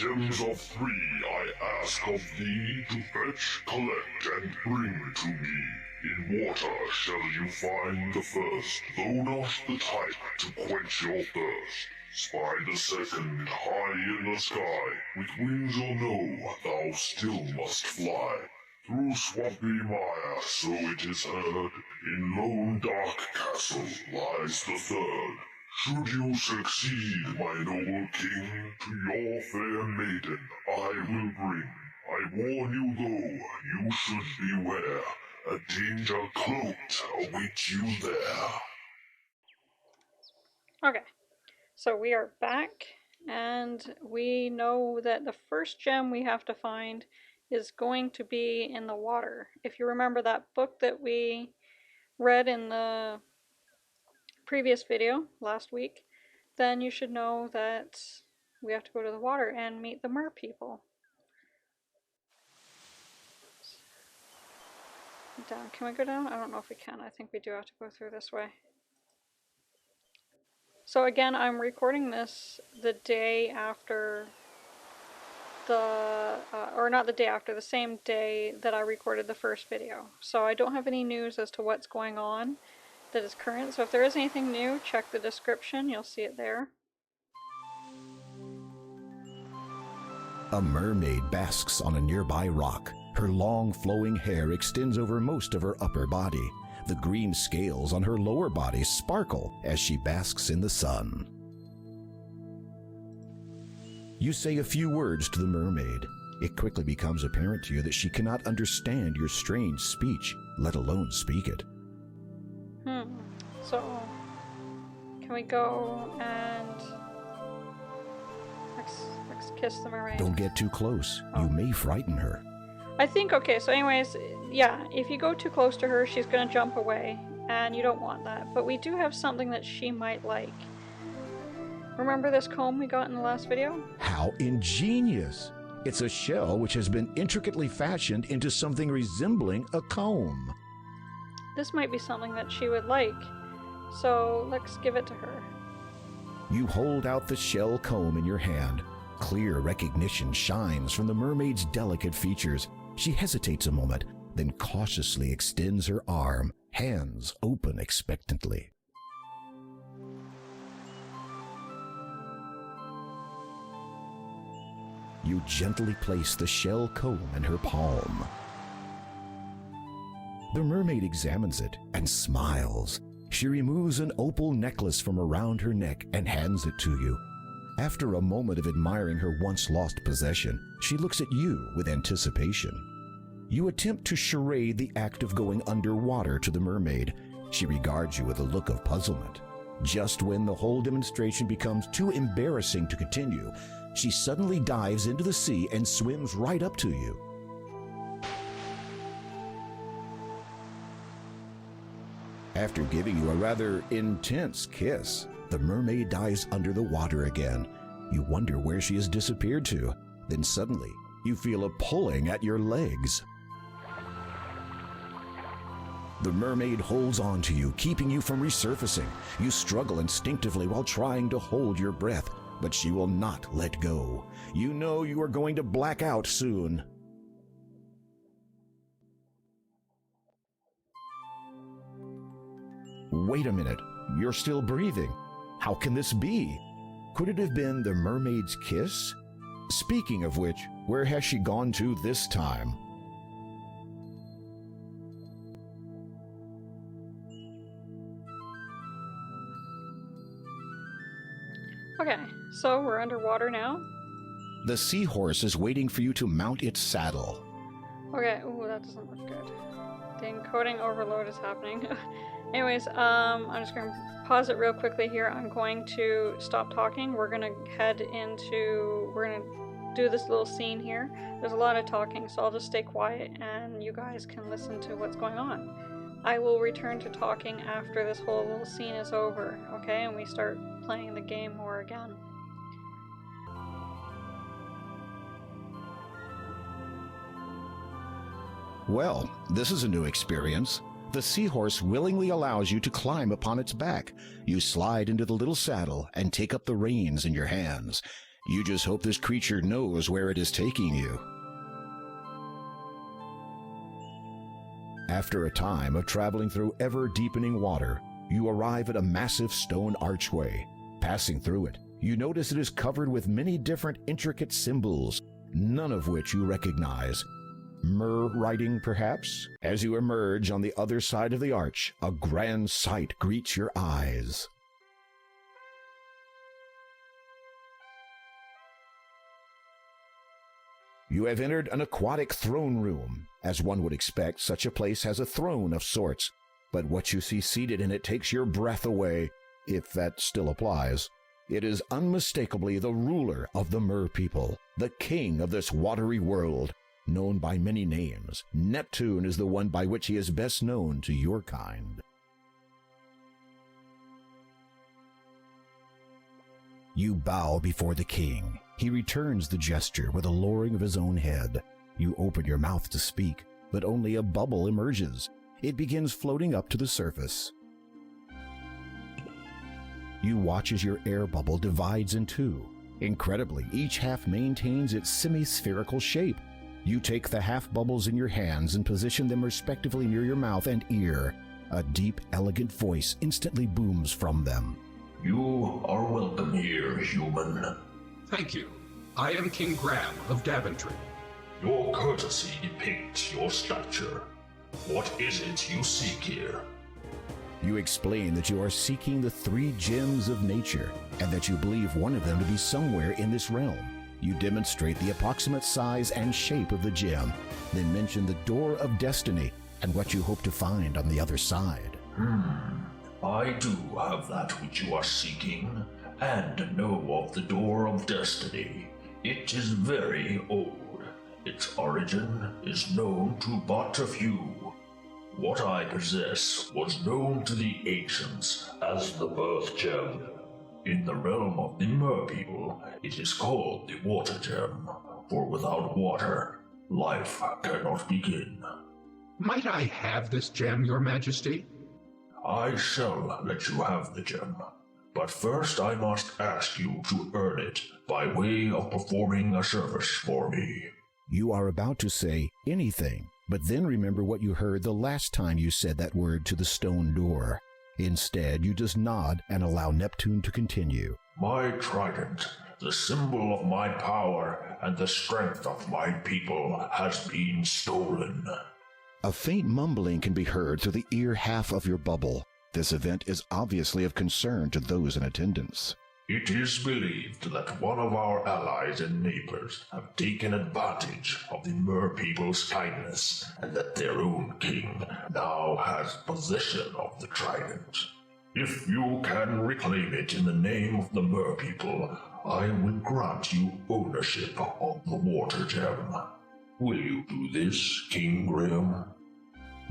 Gems of 3 I ask of thee to fetch, collect, and bring to me. In water shall you find the first, though not the type to quench your thirst. Spy the second, high in the sky, with wings or no, thou still must fly. Through swampy mire, so it is heard, in lone dark castle lies the third. Should you succeed, my noble king, to your fair maiden I will bring. I warn you though, you should beware, a danger cloaked awaits you there. Okay, so we are back, and we know that the first gem we have to find is going to be in the water. If you remember that book that we read in the previous video last week, then you should know that we have to go to the water and meet the mer people. Down. Can we go down? I don't know if we can. I think we do have to go through this way. So again, I'm recording this the day after the, or not the day after, the same day that I recorded the first video. So I don't have any news as to what's going on that is current. So if there is anything new, check the description. You'll see it there. A mermaid basks on a nearby rock. Her long flowing hair extends over most of her upper body. The green scales on her lower body sparkle as she basks in the sun. You say a few words to the mermaid. It quickly becomes apparent to you that she cannot understand your strange speech, let alone speak it. So, can we go and let's kiss the mermaid? Don't get too close. You may frighten her. I think, okay, so anyways, yeah, if you go too close to her, she's gonna jump away, and you don't want that. But we do have something that she might like. Remember this comb we got in the last video? How ingenious! It's a shell which has been intricately fashioned into something resembling a comb. This might be something that she would like, so let's give it to her. You hold out the shell comb in your hand. Clear recognition shines from the mermaid's delicate features. She hesitates a moment, then cautiously extends her arm, hands open expectantly. You gently place the shell comb in her palm. The mermaid examines it and smiles. She removes an opal necklace from around her neck and hands it to you. After a moment of admiring her once-lost possession, she looks at you with anticipation. You attempt to charade the act of going underwater to the mermaid. She regards you with a look of puzzlement. Just when the whole demonstration becomes too embarrassing to continue, she suddenly dives into the sea and swims right up to you. After giving you a rather intense kiss, the mermaid dives under the water again. You wonder where she has disappeared to. Then suddenly, you feel a pulling at your legs. The mermaid holds on to you, keeping you from resurfacing. You struggle instinctively while trying to hold your breath, but she will not let go. You know you are going to black out soon. Wait a minute, you're still breathing. How can this be? Could it have been the mermaid's kiss? Speaking of which, where has she gone to this time? Okay, so we're underwater now. The seahorse is waiting for you to mount its saddle. Okay, ooh, that doesn't look good. The encoding overload is happening. Anyways, I'm just going to pause it real quickly here. I'm going to stop talking. We're going to we're going to do this little scene here. There's a lot of talking, so I'll just stay quiet and you guys can listen to what's going on. I will return to talking after this whole little scene is over, okay? And we start playing the game more again. Well, this is a new experience. The seahorse willingly allows you to climb upon its back. You slide into the little saddle and take up the reins in your hands. You just hope this creature knows where it is taking you. After a time of traveling through ever-deepening water, you arrive at a massive stone archway. Passing through it, you notice it is covered with many different intricate symbols, none of which you recognize. Mer writing, perhaps? As you emerge on the other side of the arch, a grand sight greets your eyes. You have entered an aquatic throne room. As one would expect, such a place has a throne of sorts, but what you see seated in it takes your breath away, if that still applies. It is unmistakably the ruler of the Mer people, the king of this watery world, known by many names. Neptune is the one by which he is best known to your kind. You bow before the king. He returns the gesture with a lowering of his own head. You open your mouth to speak, but only a bubble emerges. It begins floating up to the surface. You watch as your air bubble divides in two. Incredibly, each half maintains its semi-spherical shape. You take the half bubbles in your hands and position them respectively near your mouth and ear. A deep, elegant voice instantly booms from them. You are welcome here, human. Thank you. I am King Graham of Daventry. Your courtesy depicts your stature. What is it you seek here? You explain that you are seeking the 3 gems of nature, and that you believe one of them to be somewhere in this realm. You demonstrate the approximate size and shape of the gem, then mention the Door of Destiny and what you hope to find on the other side. I do have that which you are seeking, and know of the Door of Destiny. It is very old. Its origin is known to but a few. What I possess was known to the ancients as the Birth Gem. In the realm of the Mer people, it is called the Water Gem, for without water, life cannot begin. Might I have this gem, Your Majesty? I shall let you have the gem, but first I must ask you to earn it by way of performing a service for me. You are about to say anything, but then remember what you heard the last time you said that word to the stone door. Instead, you just nod and allow Neptune to continue. My trident, the symbol of my power and the strength of my people, has been stolen. A faint mumbling can be heard through the ear half of your bubble. This event is obviously of concern to those in attendance. It is believed that one of our allies and neighbors have taken advantage of the Mer people's kindness, and that their own king now has possession of the trident. If you can reclaim it in the name of the Mer people, I will grant you ownership of the Water Gem. Will you do this, King Graham?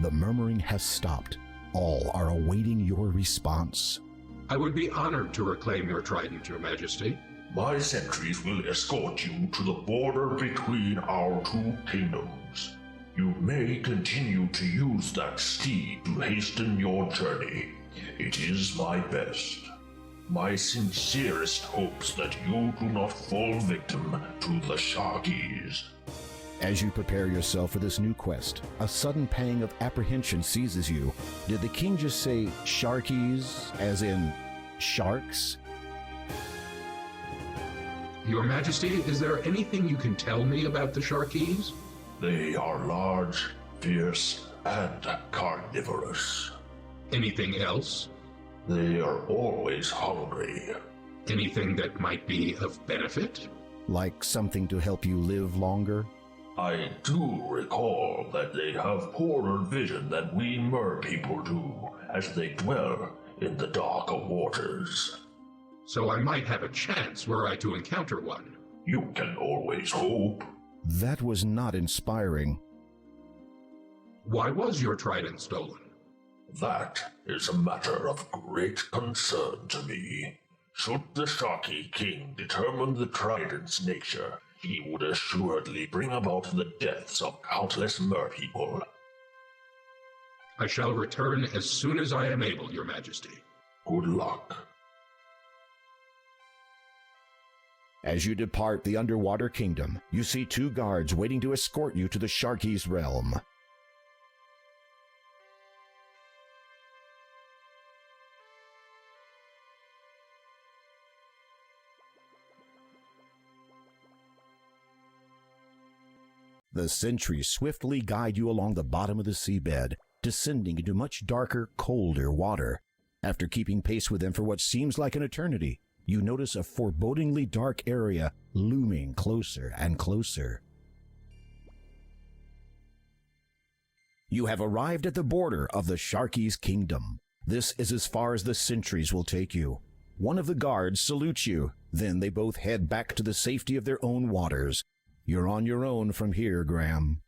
The murmuring has stopped. All are awaiting your response. I would be honored to reclaim your trident, Your Majesty. My sentries will escort you to the border between our 2 kingdoms. You may continue to use that steed to hasten your journey. It is my best. My sincerest hopes that you do not fall victim to the Sharkies. As you prepare yourself for this new quest, a sudden pang of apprehension seizes you. Did the king just say Sharkies, as in sharks? Your Majesty, is there anything you can tell me about the Sharkies? They are large, fierce, and carnivorous. Anything else? They are always hungry. Anything that might be of benefit? Like something to help you live longer? I do recall that they have poorer vision than we Mer people do, as they dwell in the darker waters. So I might have a chance were I to encounter one. You can always hope. That was not inspiring. Why was your trident stolen? That is a matter of great concern to me. Should the Sharky King determine the trident's nature, he would assuredly bring about the deaths of countless Mer people. I shall return as soon as I am able, Your Majesty. Good luck. As you depart the underwater kingdom, you see 2 guards waiting to escort you to the Sharky's realm. The sentries swiftly guide you along the bottom of the seabed, descending into much darker, colder water. After keeping pace with them for what seems like an eternity, you notice a forebodingly dark area looming closer and closer. You have arrived at the border of the Sharky's kingdom. This is as far as the sentries will take you. One of the guards salutes you, then they both head back to the safety of their own waters. You're on your own from here, Graham.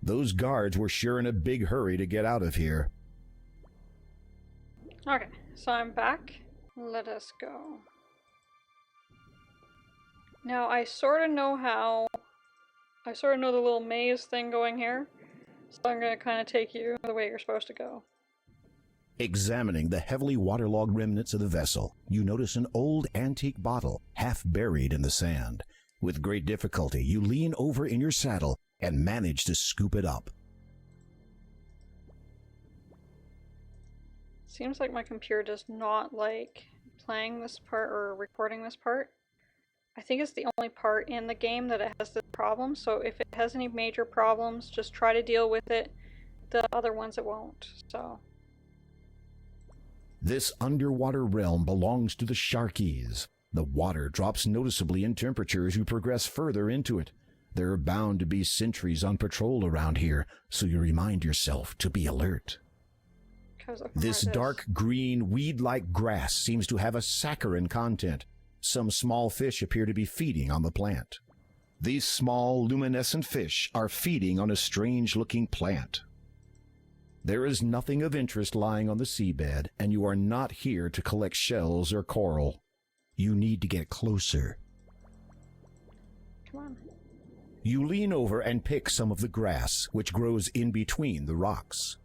Those guards were sure in a big hurry to get out of here. Okay, so I'm back. Let us go. Now, I sort of know the little maze thing going here. So I'm going to kind of take you the way you're supposed to go. Examining the heavily waterlogged remnants of the vessel, you notice an old antique bottle half buried in the sand. With great difficulty, you lean over in your saddle and manage to scoop it up. Seems like my computer does not like playing this part or recording this part. I think it's the only part in the game that it has this problem, so if it has any major problems, just try to deal with it. The other ones it won't, so... This underwater realm belongs to the Sharkies. The water drops noticeably in temperature as you progress further into it. There are bound to be sentries on patrol around here, so you remind yourself to be alert. This dark green weed-like grass seems to have a saccharine content. Some small fish appear to be feeding on the plant. These small luminescent fish are feeding on a strange-looking plant. There is nothing of interest lying on the seabed, and you are not here to collect shells or coral. You need to get closer. Come on. You lean over and pick some of the grass, which grows in between the rocks.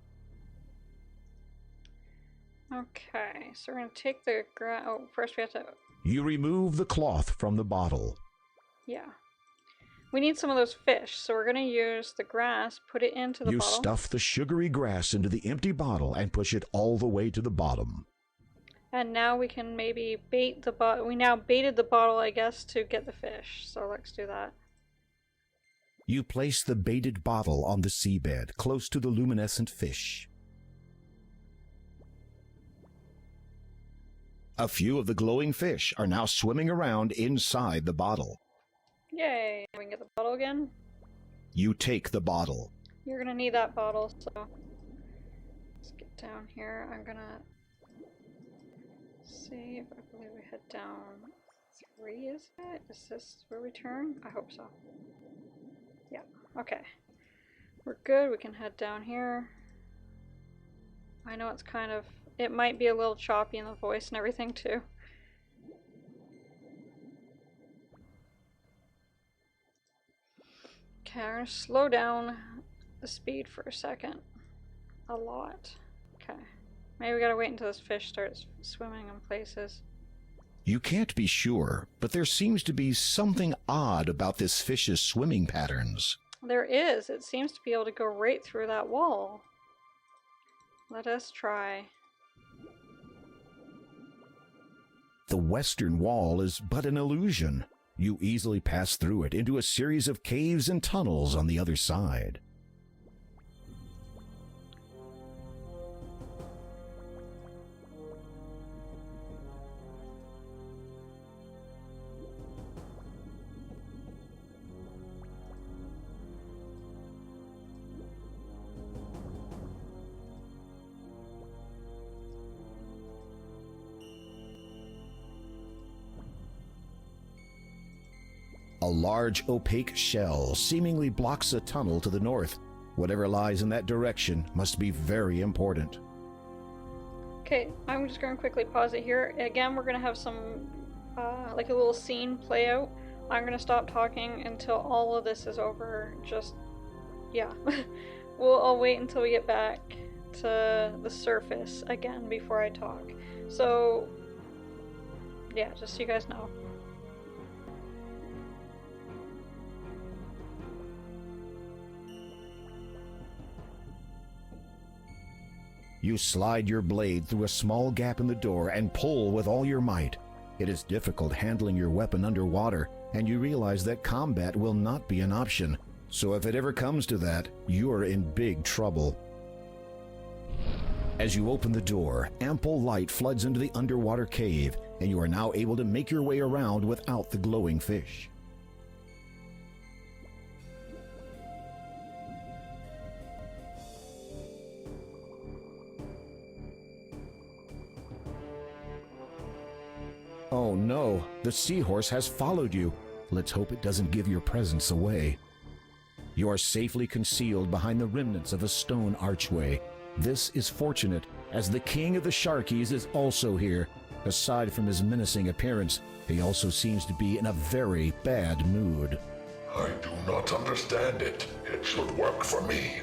Okay, so we're going to take the grass... Oh, first we have to... You remove the cloth from the bottle. Yeah. We need some of those fish, so we're going to use the grass, put it into the bottle. You stuff the sugary grass into the empty bottle and push it all the way to the bottom. And now we can maybe bait the bottle. We now baited the bottle, I guess, to get the fish. So let's do that. You place the baited bottle on the seabed, close to the luminescent fish. A few of the glowing fish are now swimming around inside the bottle. Yay! We can get the bottle again. You take the bottle. You're gonna need that bottle, so let's get down here. I'm gonna save. I believe we head down 3, is it? Is this where we turn? I hope so. Yeah, okay. We're good. We can head down here. I know it's kind of... It might be a little choppy in the voice and everything, too. Okay, I'm gonna slow down the speed for a second. A lot. Okay. Maybe we gotta wait until this fish starts swimming in places. You can't be sure, but there seems to be something odd about this fish's swimming patterns. There is. It seems to be able to go right through that wall. Let us try. The western wall is but an illusion. You easily pass through it into a series of caves and tunnels on the other side. A large opaque shell seemingly blocks a tunnel to the north. Whatever lies in that direction must be very important. Okay, I'm just going to quickly pause it here. Again, we're going to have some, like a little scene play out. I'm going to stop talking until all of this is over. Just, yeah. I'll wait until we get back to the surface again before I talk. So, Yeah, just so you guys know. You slide your blade through a small gap in the door and pull with all your might. It is difficult handling your weapon underwater, and you realize that combat will not be an option. So if it ever comes to that, you're in big trouble. As you open the door, ample light floods into the underwater cave, and you are now able to make your way around without the glowing fish. Oh no, the seahorse has followed you. Let's hope it doesn't give your presence away. You are safely concealed behind the remnants of a stone archway. This is fortunate, as the king of the Sharkies is also here. Aside from his menacing appearance, he also seems to be in a very bad mood. I do not understand it. It should work for me.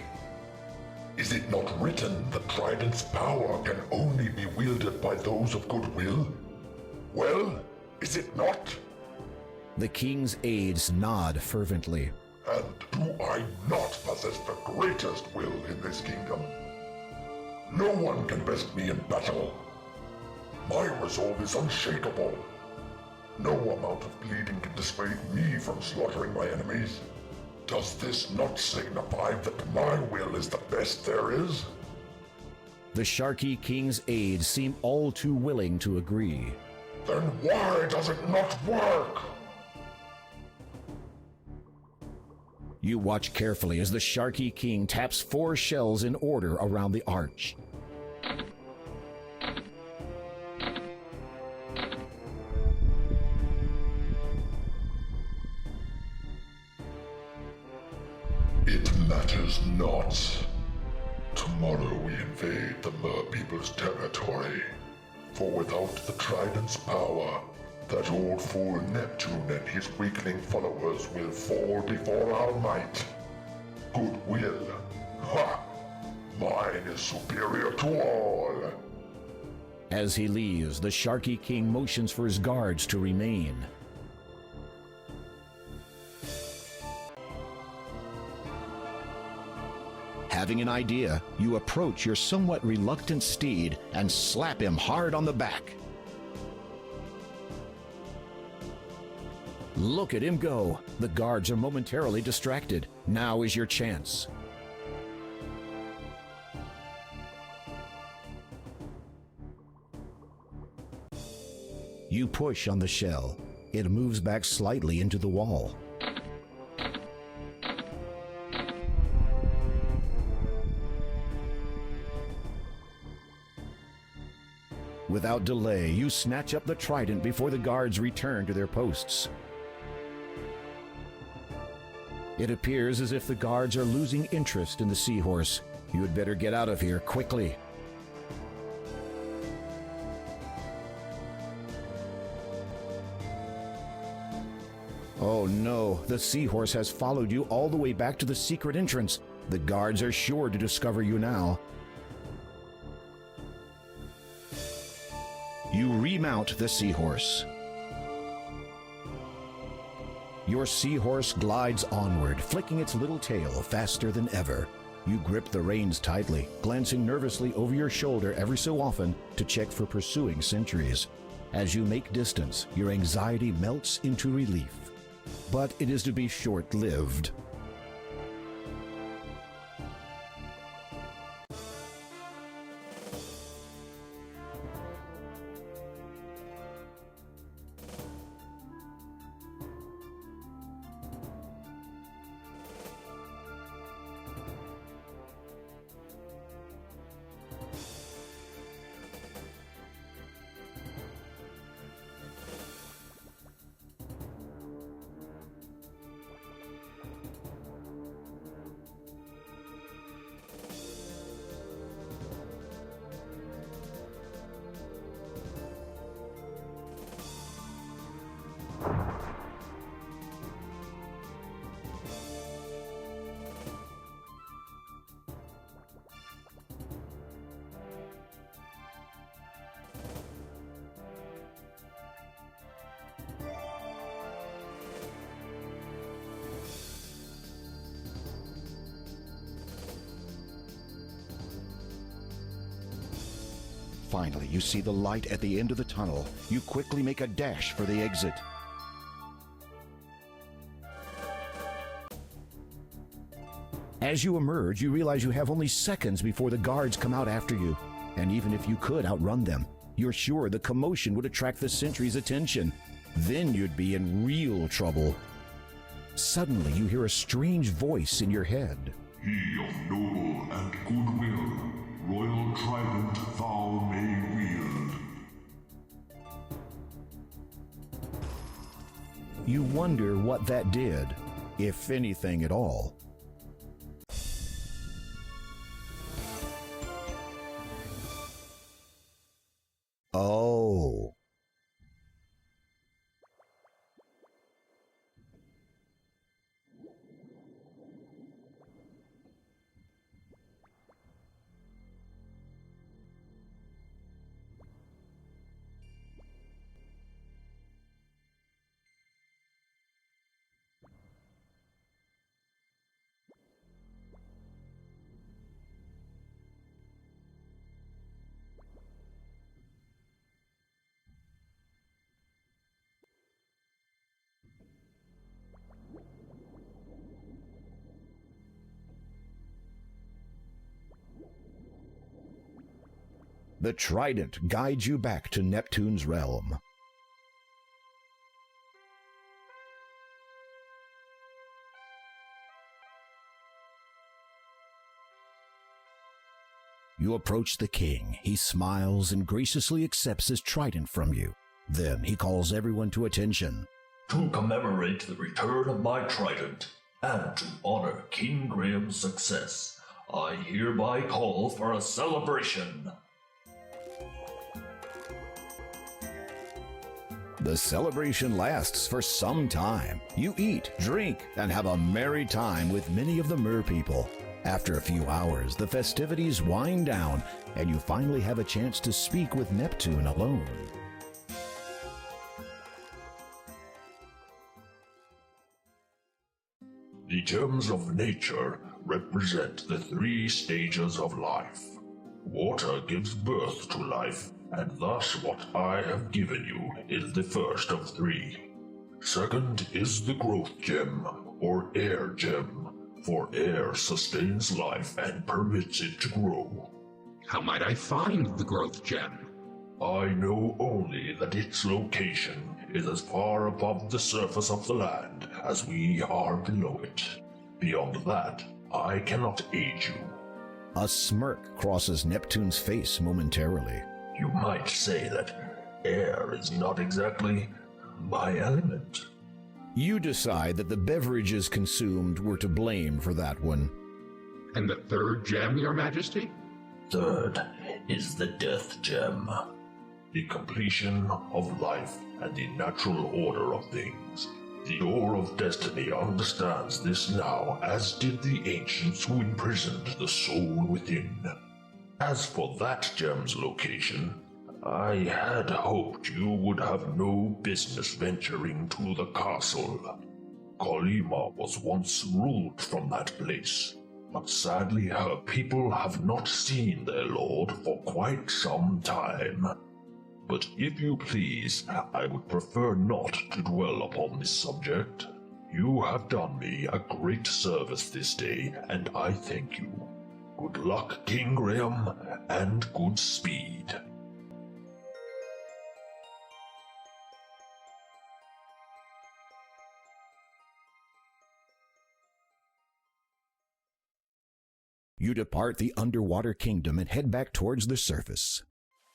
Is it not written that Trident's power can only be wielded by those of goodwill? Well, is it not? The king's aides nod fervently. And do I not possess the greatest will in this kingdom? No one can best me in battle. My resolve is unshakable. No amount of bleeding can dissuade me from slaughtering my enemies. Does this not signify that my will is the best there is? The Sharky King's aides seem all too willing to agree. Then why does it not work? You watch carefully as the Sharky King taps 4 shells in order around the arch. It matters not. Tomorrow we invade the Mer people's territory. For without the Trident's power, that old fool Neptune and his weakling followers will fall before our might. Goodwill. Ha! Mine is superior to all. As he leaves, the Sharky King motions for his guards to remain. Having an idea, you approach your somewhat reluctant steed and slap him hard on the back. Look at him go. The guards are momentarily distracted. Now is your chance. You push on the shell. It moves back slightly into the wall. Without delay, you snatch up the trident before the guards return to their posts. It appears as if the guards are losing interest in the seahorse. You had better get out of here quickly. Oh no, the seahorse has followed you all the way back to the secret entrance. The guards are sure to discover you now. You remount the seahorse. Your seahorse glides onward, flicking its little tail faster than ever. You grip the reins tightly, glancing nervously over your shoulder every so often to check for pursuing sentries. As you make distance, your anxiety melts into relief. But it is to be short-lived. Finally, you see the light at the end of the tunnel. You quickly make a dash for the exit. As you emerge, you realize you have only seconds before the guards come out after you. And even if you could outrun them, you're sure the commotion would attract the sentry's attention. Then you'd be in real trouble. Suddenly, you hear a strange voice in your head. He of noble and goodwill, royal trident thou may wield. You wonder what that did, if anything at all. Oh. The trident guides you back to Neptune's realm. You approach the king. He smiles and graciously accepts his trident from you. Then he calls everyone to attention. To commemorate the return of my trident, and to honor King Graham's success, I hereby call for a celebration. The celebration lasts for some time. You eat, drink, and have a merry time with many of the mer people. After a few hours, the festivities wind down, and you finally have a chance to speak with Neptune alone. The gems of nature represent the 3 stages of life. Water gives birth to life, and thus what I have given you is the first of 3. Second is the growth gem, or air gem, for air sustains life and permits it to grow. How might I find the growth gem? I know only that its location is as far above the surface of the land as we are below it. Beyond that, I cannot aid you. A smirk crosses Neptune's face momentarily. You might say that air is not exactly my element. You decide that the beverages consumed were to blame for that one. And the 3rd gem, Your Majesty? Third is the death gem, the completion of life and the natural order of things. The Oar of Destiny understands this now, as did the ancients who imprisoned the soul within. As for that gem's location, I had hoped you would have no business venturing to the castle. Kolima was once ruled from that place, but sadly her people have not seen their lord for quite some time. But if you please, I would prefer not to dwell upon this subject. You have done me a great service this day, and I thank you. Good luck, King Graham, and good speed. You depart the underwater kingdom and head back towards the surface.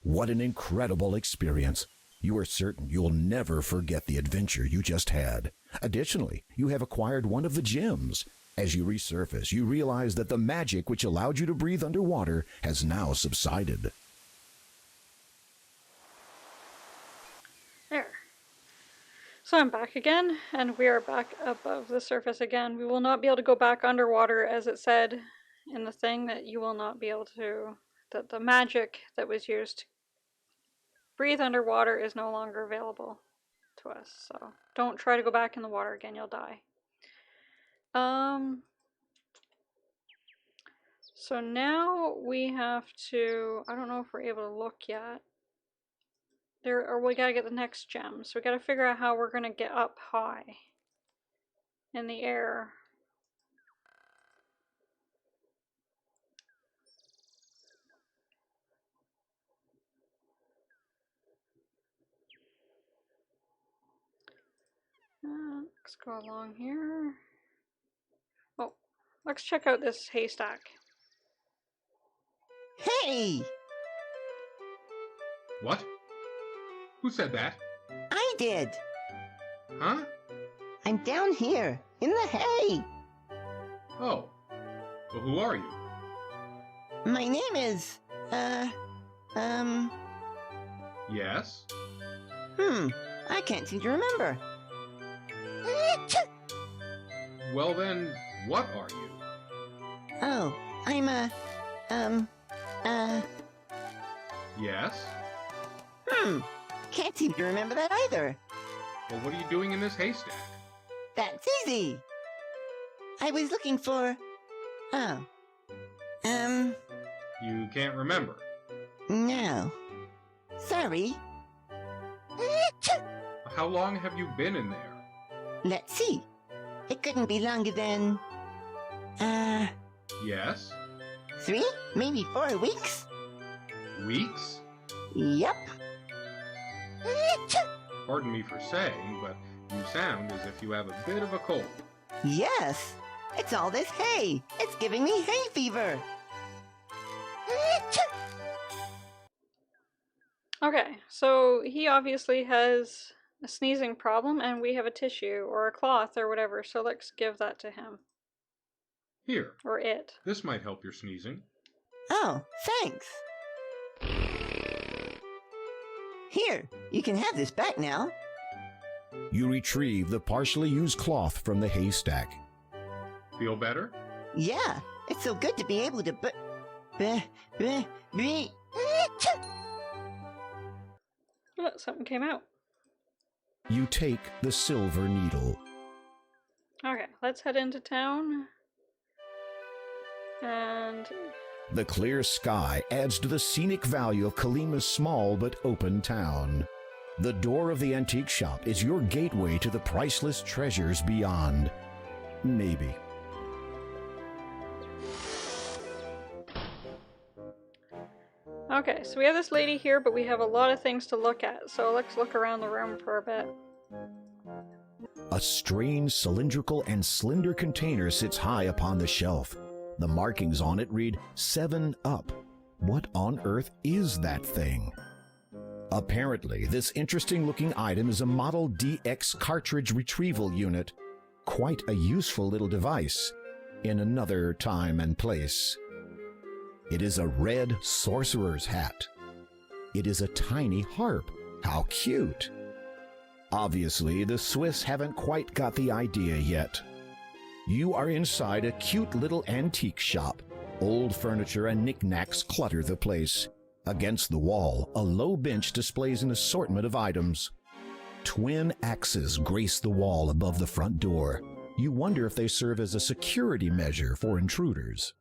What an incredible experience. You are certain you'll never forget the adventure you just had. Additionally, you have acquired one of the gems. As you resurface, you realize that the magic which allowed you to breathe underwater has now subsided. There. So I'm back again, and we are back above the surface again. We will not be able to go back underwater, as it said in the thing, that you will not be able to, that the magic that was used to breathe underwater is no longer available to us. So don't try to go back in the water again, you'll die. So now we have to, I don't know if we're able to look yet. Or we gotta get the next gem. So we gotta figure out how we're gonna get up high in the air. Let's go along here. Oh, let's check out this haystack. Hey! What? Who said that? I did. Huh? I'm down here, in the hay. Oh. Well, who are you? My name is, Yes? I can't seem to remember. Well then, what are you? Oh, I'm Yes? can't seem to remember that either. Well, what are you doing in this haystack? That's easy. I was looking for, You can't remember. no. Sorry. How long have you been in there? Let's see. It couldn't be longer than, Yes? 3, maybe 4 weeks? Weeks? Yep. Pardon me for saying, but you sound as if you have a bit of a cold. Yes. It's all this hay. It's giving me hay fever. Okay, so he obviously has a sneezing problem, and we have a tissue or a cloth or whatever, so let's give that to him. Here, Or it. this might help your sneezing. Oh, thanks. Here, you can have this back now. You retrieve the partially used cloth from the haystack. Feel better? Yeah, it's so good to be able to be. Oh, something came out. You take the silver needle. Okay, let's head into town. And The clear sky adds to the scenic value of Kalima's small but open town. The door of the antique shop is your gateway to the priceless treasures beyond. Maybe. okay, so we have this lady here, but we have a lot of things to look at, so let's look around the room for a bit. A strange cylindrical and slender container sits high upon the shelf. The markings on it read 7 Up. What on earth is that thing? Apparently, this interesting looking item is a Model DX cartridge retrieval unit. Quite a useful little device in another time and place. It is a red sorcerer's hat. It is a tiny harp. How cute! Obviously, the Swiss haven't quite got the idea yet. You are inside a cute little antique shop. Old furniture and knickknacks clutter the place. Against the wall, a low bench displays an assortment of items. Twin axes grace the wall above the front door. You wonder if they serve as a security measure for intruders.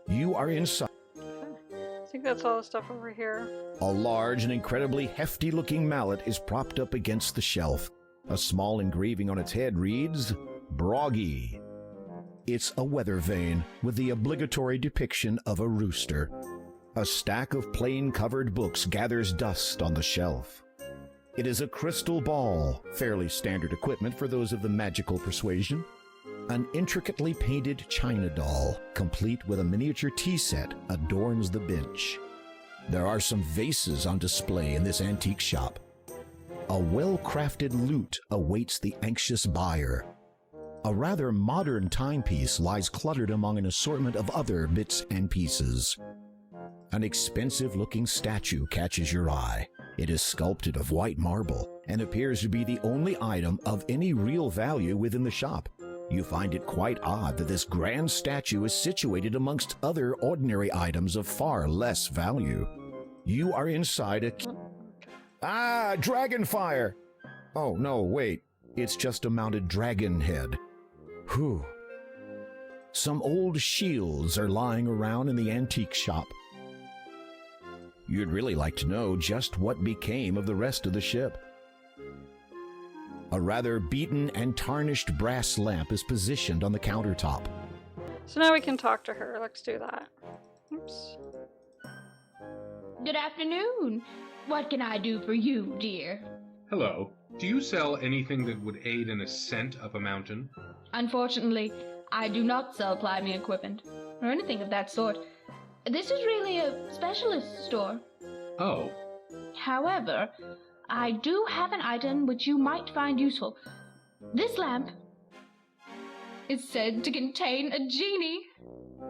You are inside. I think that's all the stuff over here. A large and incredibly hefty-looking mallet is propped up against the shelf. A small engraving on its head reads, Broggy. It's a weather vane with the obligatory depiction of a rooster. A stack of plain-covered books gathers dust on the shelf. It is a crystal ball, fairly standard equipment for those of the magical persuasion. An intricately painted china doll, complete with a miniature tea set, adorns the bench. There are some vases on display in this antique shop. A well-crafted lute awaits the anxious buyer. A rather modern timepiece lies cluttered among an assortment of other bits and pieces. An expensive-looking statue catches your eye. It is sculpted of white marble and appears to be the only item of any real value within the shop. You find it quite odd that this grand statue is situated amongst other ordinary items of far less value. You are inside a... Ah, dragonfire! Oh, no, wait. It's just a mounted dragon head. Whew. Some old shields are lying around in the antique shop. You'd really like to know just what became of the rest of the ship. A rather beaten and tarnished brass lamp is positioned on the countertop. So now we can talk to her. Let's do that. Oops. Good afternoon. What can I do for you, dear? Hello. Do you sell anything that would aid an ascent up a mountain? Unfortunately, I do not sell climbing equipment, or anything of that sort. This is really a specialist store. Oh. However, I do have an item which you might find useful. This lamp is said to contain a genie.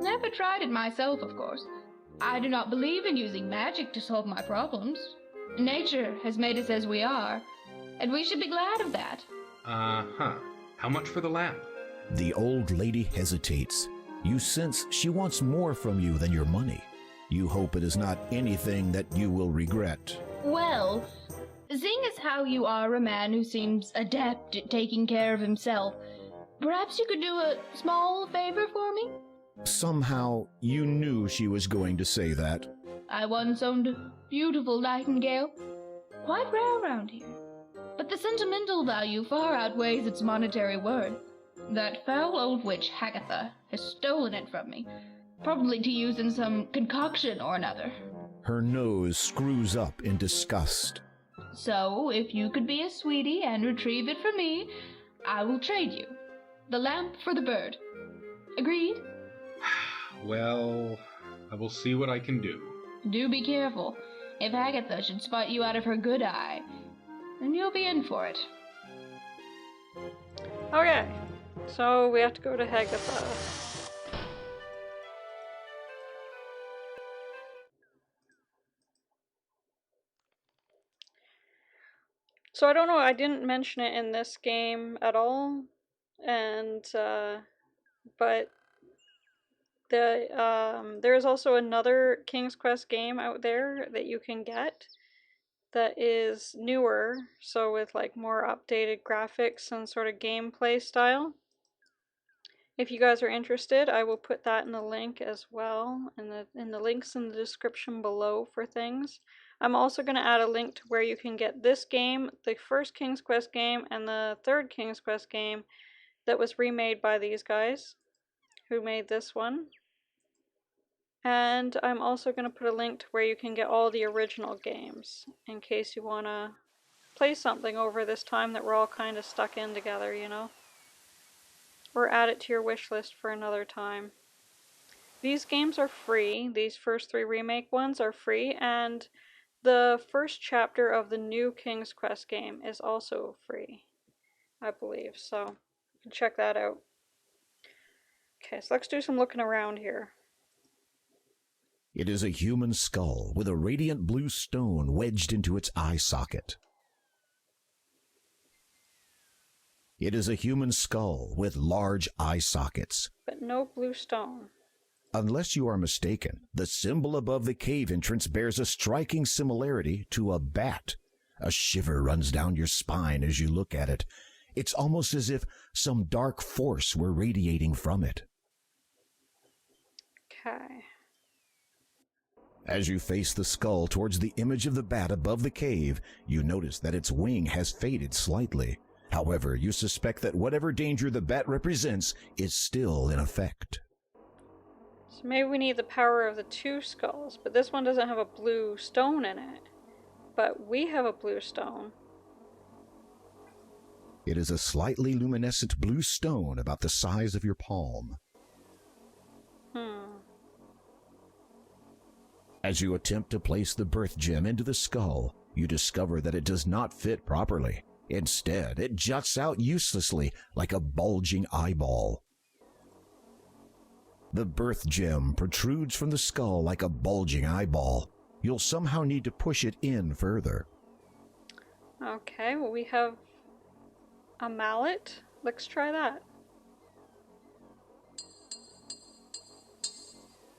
Never tried it myself, of course. I do not believe in using magic to solve my problems. Nature has made us as we are, and we should be glad of that. Uh-huh. How much for the lamp? The old lady hesitates. You sense she wants more from you than your money. You hope it is not anything that you will regret. Well, seeing as how you are a man who seems adept at taking care of himself, perhaps you could do a small favor for me? Somehow, you knew she was going to say that. I once owned a beautiful nightingale, quite rare around here, but the sentimental value far outweighs its monetary worth. That foul old witch Hagatha has stolen it from me, probably to use in some concoction or another. Her nose screws up in disgust. So, if you could be a sweetie and retrieve it for me, I will trade you. The lamp for the bird. Agreed? Well, I will see what I can do. Do be careful. If Agatha should spot you out of her good eye, then you'll be in for it. Okay. So we have to go to Hagatha. So I don't know, I didn't mention it in this game at all, and but there is also another King's Quest game out there that you can get that is newer, so with like more updated graphics and sort of gameplay style. If you guys are interested, I will put that in the link as well, in the links in the description below for things. I'm also going to add a link to where you can get this game, the first King's Quest game, and the third King's Quest game that was remade by these guys who made this one. And I'm also going to put a link to where you can get all the original games in case you want to play something over this time that we're all kind of stuck in together, you know? Or add it to your wish list for another time. These games are free. These first 3 remake ones are free, and the first chapter of the new King's Quest game is also free, I believe, so you can check that out. Okay, so let's do some looking around here. It is a human skull with a radiant blue stone wedged into its eye socket. It is a human skull with large eye sockets. But no blue stone. Unless you are mistaken, the symbol above the cave entrance bears a striking similarity to a bat. A shiver runs down your spine as you look at it. It's almost as if some dark force were radiating from it. Okay. As you face the skull towards the image of the bat above the cave, you notice that its wing has faded slightly. However, you suspect that whatever danger the bat represents is still in effect. So maybe we need the power of the 2 skulls, but this one doesn't have a blue stone in it. But we have a blue stone. It is a slightly luminescent blue stone about the size of your palm. As you attempt to place the birth gem into the skull, you discover that it does not fit properly. Instead, it juts out uselessly like a bulging eyeball. The birth gem protrudes from the skull like a bulging eyeball. You'll somehow need to push it in further. Okay, well we have a mallet. Let's try that.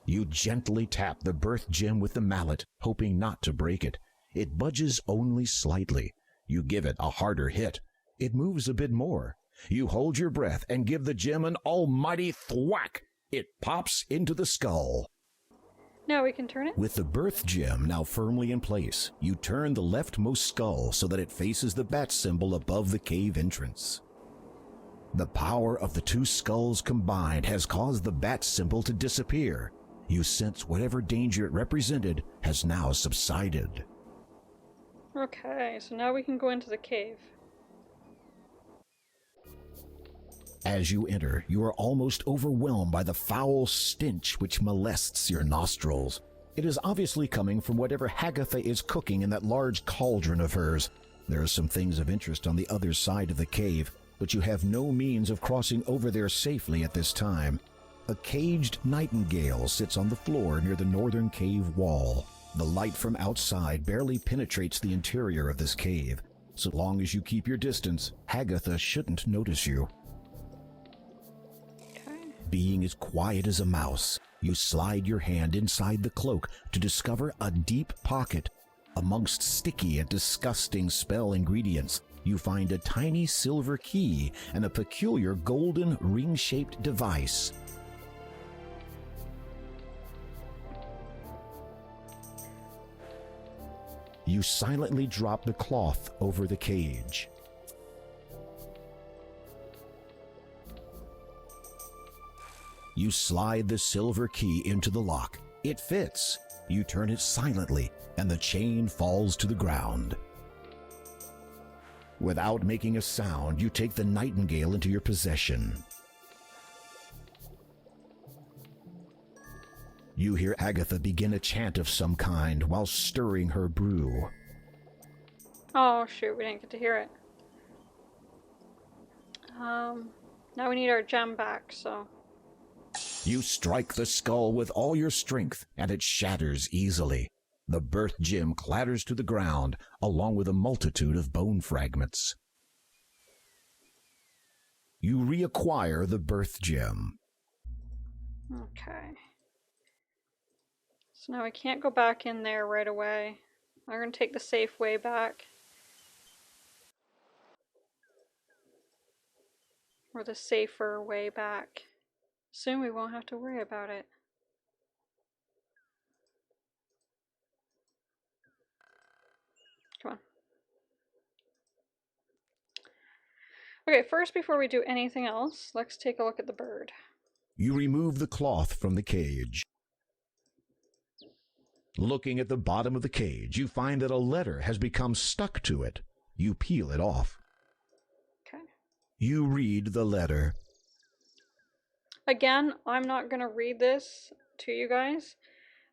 You gently tap the birth gem with the mallet, hoping not to break it. It budges only slightly. You give it a harder hit. It moves a bit more. You hold your breath and give the gem an almighty thwack. It pops into the skull. Now we can turn it. With the birth gem now firmly in place, you turn the leftmost skull so that it faces the bat symbol above the cave entrance. The power of the two skulls combined has caused the bat symbol to disappear. You sense whatever danger it represented has now subsided. Okay, so now we can go into the cave. As you enter, you are almost overwhelmed by the foul stench which molests your nostrils. It is obviously coming from whatever Hagatha is cooking in that large cauldron of hers. There are some things of interest on the other side of the cave, but you have no means of crossing over there safely at this time. A caged nightingale sits on the floor near the northern cave wall. The light from outside barely penetrates the interior of this cave. So long as you keep your distance, Hagatha shouldn't notice you. Being as quiet as a mouse, you slide your hand inside the cloak to discover a deep pocket. Amongst sticky and disgusting spell ingredients, you find a tiny silver key and a peculiar golden ring-shaped device. You silently drop the cloth over the cage. You slide the silver key into the lock. It fits. You turn it silently, and the chain falls to the ground. Without making a sound, you take the nightingale into your possession. You hear Agatha begin a chant of some kind while stirring her brew. Oh shoot, we didn't get to hear it. Now we need our gem back, so... You strike the skull with all your strength, and it shatters easily. The birth gem clatters to the ground, along with a multitude of bone fragments. You reacquire the birth gem. Okay. So now I can't go back in there right away. I'm going to take the safe way back. Or the safer way back. Soon we won't have to worry about it. Come on. Okay, first before we do anything else, let's take a look at the bird. You remove the cloth from the cage. Looking at the bottom of the cage, you find that a letter has become stuck to it. You peel it off. Okay. You read the letter. Again, I'm not going to read this to you guys,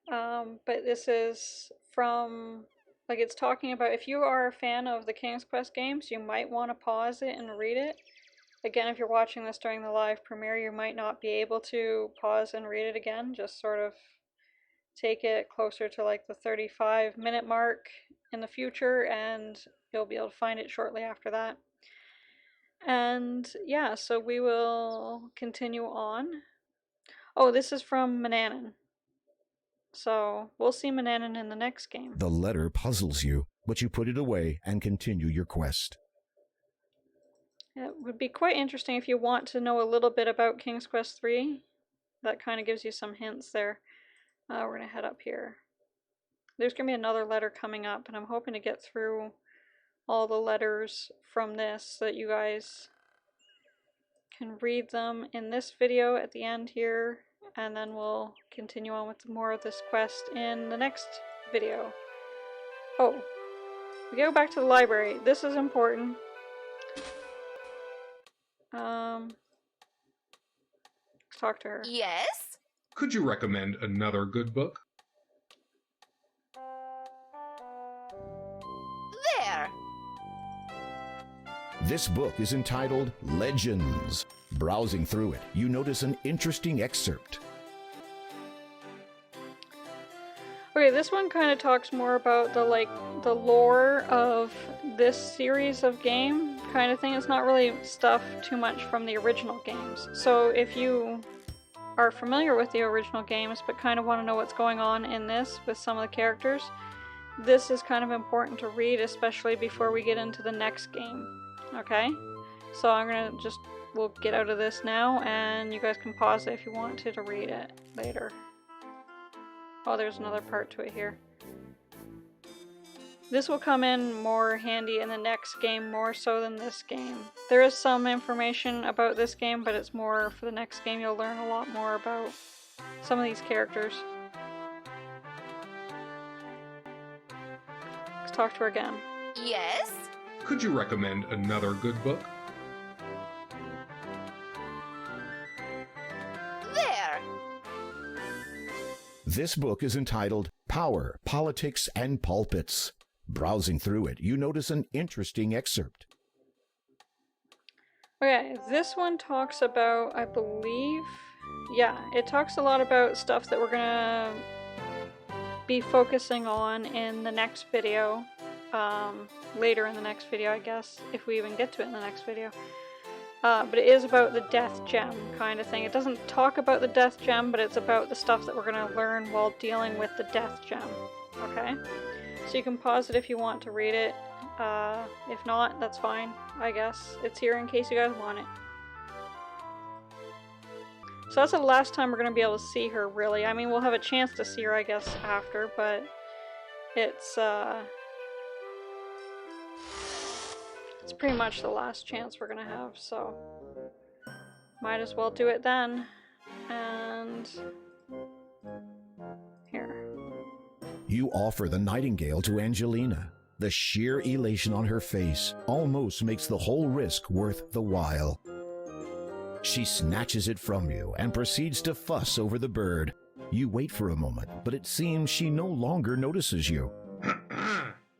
but this is from, like, it's talking about, if you are a fan of the King's Quest games, you might want to pause it and read it. Again, if you're watching this during the live premiere, you might not be able to pause and read it again, just sort of take it closer to like the 35-minute mark in the future, and you'll be able to find it shortly after that. And yeah, so we will continue on. Oh, this is from Manannan. So we'll see Manannan in the next game. The letter puzzles you, but you put it away and continue your quest. It would be quite interesting if you want to know a little bit about King's Quest III. That kind of gives you some hints there. We're going to head up here. There's going to be another letter coming up, and I'm hoping to get through all the letters from this so that you guys can read them in this video at the end here, and then we'll continue on with more of this quest in the next video. Oh, we go back to the library. This is important. Let's talk to her. Yes? Could you recommend another good book? There. This book is entitled Legends. Browsing through it, you notice an interesting excerpt. Okay, this one kind of talks more about the lore of this series of game kind of thing. It's not really stuff too much from the original games. So if you are familiar with the original games but kind of want to know what's going on in this with some of the characters, this is kind of important to read, especially before we get into the next game. Okay? So I'm going to just we'll get out of this now, and you guys can pause it if you want to read it later. Oh, there's another part to it here. This will come in more handy in the next game, more so than this game. There is some information about this game, but it's more for the next game. You'll learn a lot more about some of these characters. Let's talk to her again. Yes? Could you recommend another good book? There! This book is entitled Power, Politics, and Pulpits. Browsing through it, you notice an interesting excerpt. Okay, this one talks about, I believe, yeah, it talks a lot about stuff that we're gonna be focusing on in the next video. Later in the next video, I guess, if we even get to it in the next video. But it is about the death gem kind of thing. It doesn't talk about the death gem, but it's about the stuff that we're going to learn while dealing with the death gem. Okay? So you can pause it if you want to read it. If not, that's fine, I guess. It's here in case you guys want it. So that's the last time we're going to be able to see her, really. I mean, we'll have a chance to see her, I guess, after, but it's pretty much the last chance we're gonna have, so might as well do it then. And here. You offer the nightingale to Angelina. The sheer elation on her face almost makes the whole risk worth the while. She snatches it from you and proceeds to fuss over the bird. You wait for a moment, but it seems she no longer notices you.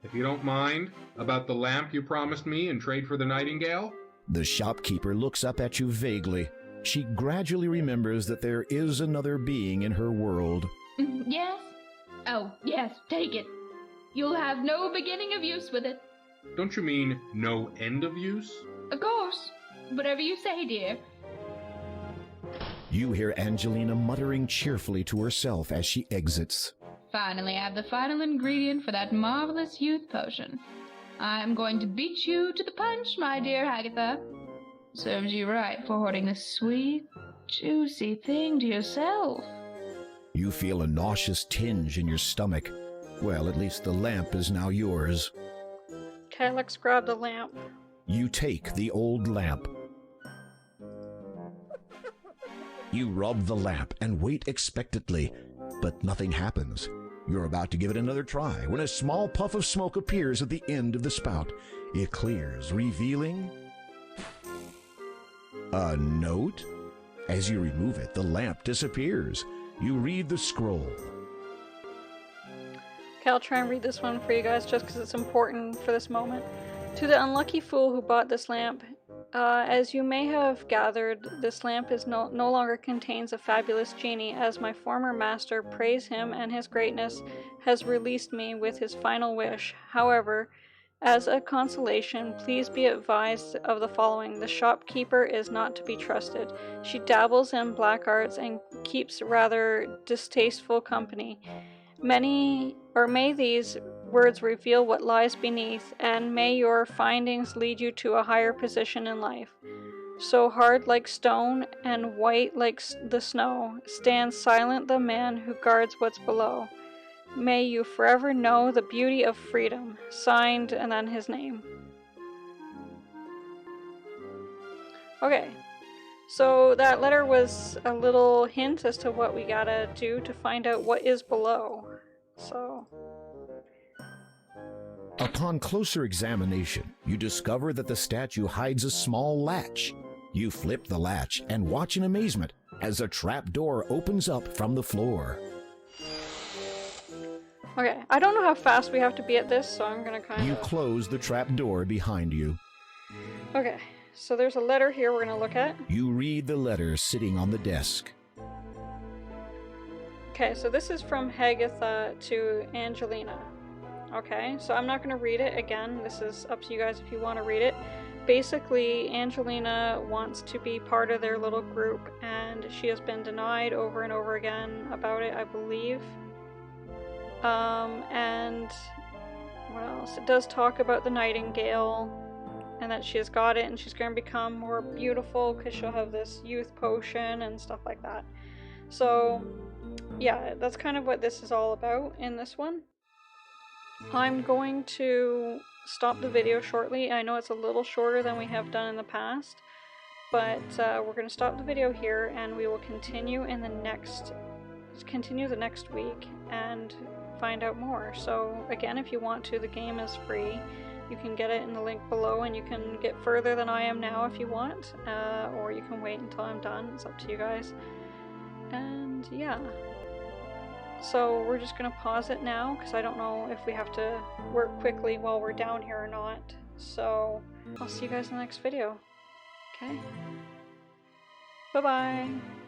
If you don't mind, about the lamp you promised me in trade for the nightingale? The shopkeeper looks up at you vaguely. She gradually remembers that there is another being in her world. Yes? Oh, yes, take it. You'll have no beginning of use with it. Don't you mean no end of use? Of course. Whatever you say, dear. You hear Angelina muttering cheerfully to herself as she exits. Finally, I have the final ingredient for that marvelous youth potion. I'm going to beat you to the punch, my dear Agatha. Serves you right for hoarding this sweet, juicy thing to yourself. You feel a nauseous tinge in your stomach. Well, at least the lamp is now yours. Okay, let's grab the lamp. You take the old lamp. You rub the lamp and wait expectantly, but nothing happens. You're about to give it another try when a small puff of smoke appears at the end of the spout. It clears, revealing a note. As you remove it, the lamp disappears. You read the scroll. Okay, I'll try and read this one for you guys just because it's important for this moment. To the unlucky fool who bought this lamp, as you may have gathered, this lamp is no longer contains a fabulous genie, as my former master, praise him and his greatness, has released me with his final wish. However, as a consolation, please be advised of the following. The shopkeeper is not to be trusted. She dabbles in black arts and keeps rather distasteful company. May these words reveal what lies beneath, and may your findings lead you to a higher position in life. So hard like stone and white like the snow, stands silent the man who guards what's below. May you forever know the beauty of freedom. Signed, and then his name. Okay, so that letter was a little hint as to what we gotta do to find out what is below. So... Upon closer examination, you discover that the statue hides a small latch. You flip the latch and watch in amazement as a trap door opens up from the floor. Okay, I don't know how fast we have to be at this, so I'm gonna kind of... You close the trap door behind you. Okay, so there's a letter here we're gonna look at. You read the letter sitting on the desk. Okay, so this is from Hagatha to Angelina. Okay, so I'm not going to read it again. This is up to you guys if you want to read it. Basically, Angelina wants to be part of their little group, and she has been denied over and over again about it, I believe. And what else? It does talk about the nightingale. and that she has got it and she's going to become more beautiful because she'll have this youth potion and stuff like that. So yeah, that's kind of what this is all about in this one. I'm going to stop the video shortly. I know it's a little shorter than we have done in the past, but we're going to stop the video here and we will continue in the next week and find out more. So again, if you want to, the game is free. You can get it in the link below, and you can get further than I am now if you want, or you can wait until I'm done. It's up to you guys. And yeah, so we're just gonna pause it now because I don't know if we have to work quickly while we're down here or not. So I'll see you guys in the next video. Okay, bye bye.